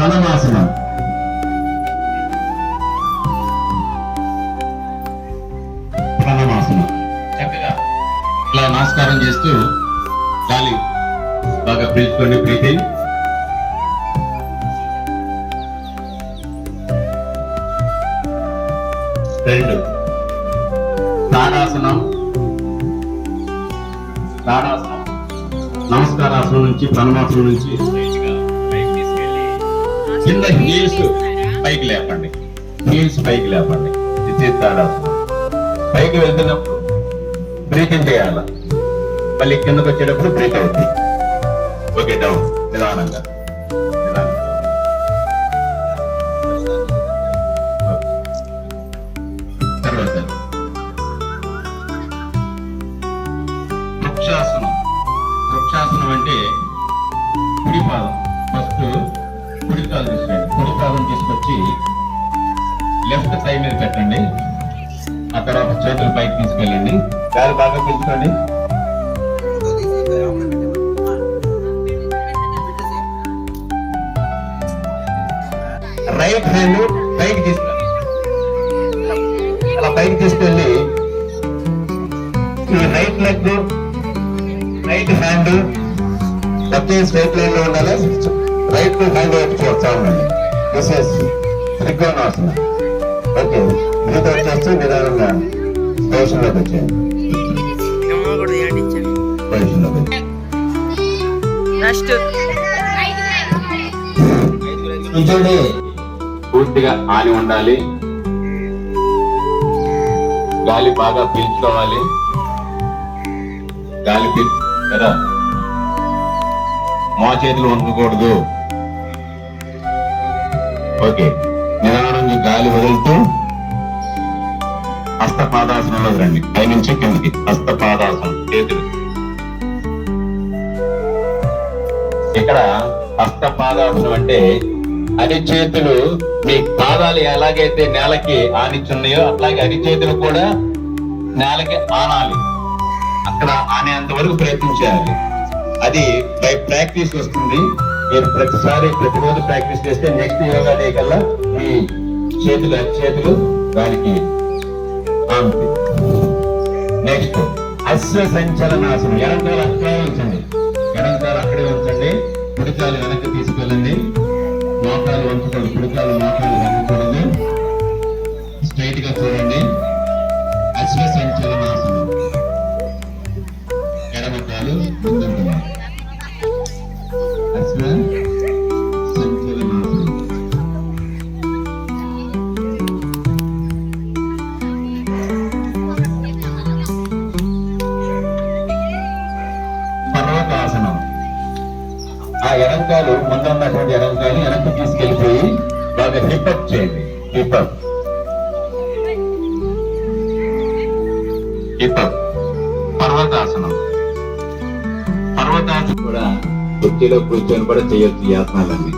ప్రణవాసనం. ప్రణవాసనం చక్కగా ఇలా నమస్కారం చేస్తూ గాలి బాగా పీల్చుకోండి. బ్రీతింగ్. రెండు తాడాసనం. తాడాసనం నమస్కారాసనం నుంచి ప్రణవాసనం నుంచి కింద హీల్స్ పైకి లేపండి. హీల్స్ పైకి లేపండి. ఇది తాడాసనం. పైకి వెళ్తున్నప్పుడు బ్రీతింగ్ చేయాలి. మళ్ళీ కిందకు వచ్చేటప్పుడు బ్రీత్ అవుతుంది. Okay, down. నిదానంగా తర్వాత వృక్షాసనం. వృక్షాసనం అంటే కుడి పాదం ఫస్ట్ కుడి కాలు తీసుకోండి. కుడి పాదం తీసుకొచ్చి లెఫ్ట్ థై మీద పెట్టండి. ఆ తర్వాత చేతులు పైకి తీసుకెళ్ళండి. గాలి బాగా పీల్చుకోండి. రైట్ హ్యాండ్ పైకి తీసుకెళ్ళి అలా పైకి తీసుకెళ్ళి ఈ రైట్ లెగ్ రైట్ హ్యాండ్ ఒకే స్ట్రైట్ లైన్ లో ఉండాలి. రైట్ హ్యాండ్ వైపు చూస్తా ఉండండి. This is త్రికోణాసనం. ఓకే, మీతో వచ్చేస్తూ నిదానంగా పొజిషన్లోకి వచ్చేయండి. పొజిషన్లోకి వచ్చేయండి. పూర్తిగా ఆని ఉండాలి. గాలి బాగా పీల్చుకోవాలి. గాలి కదా, మా చేతులు వంకకూడదు. ఓకే, నిదానంగా గాలి వదులుతూ హస్తపాదాసనంలోకి రండి. పైనుంచి కిందకి హస్తపాదాసనం. చేతులు ఇక్కడ హస్తపాదాసనం అంటే అరిచేతులు మీ పాదాలు ఎలాగైతే నేలకి ఆనిచున్నాయో అట్లాగే అరిచేతులు కూడా నేలకి ఆనాలి. అక్కడ ఆనేంత వరకు ప్రయత్నించాలి. అది బై ప్రాక్టీస్ వస్తుంది. మీరు ప్రతిరోజు ప్రాక్టీస్ చేస్తే నెక్స్ట్ యోగా డే కల్లా మీ చేతులు అరిచేతులు దానికి ఆనుతాయి. నెక్స్ట్ అశ్వ సంచలనాసనం. ఎడంకాలు అక్కడే ఉంచండి. ఎడంకాలు అక్కడే ఉంచండి. కుడికాలు వెనక్కి తీసుకెళ్ళండి. మోకాలు వంచకూడదు. కుడికాలు మోకాలు వంచకూడదు. స్ట్రైట్ గా చూడండి. అశ్వ సంచలనాసనం. ఎడమకాలు ముందుంటున్నాయి. అశ్వ సంచలనాసనం. పర్వతాసనం. ఆ ఎడంకాలు ముందు ఉన్నటువంటి ఎడంకాలు వెనక్కి తీసుకెళ్ళిపోయి బాగా హిప్అప్ చేయండి. హిప్అప్ హిప్అప్. పర్వతాసనం. పర్వతాసనం కూడా కుర్చీలో కూర్చొని కూడా చేయొచ్చు ఈ ఆసనాలన్నీ.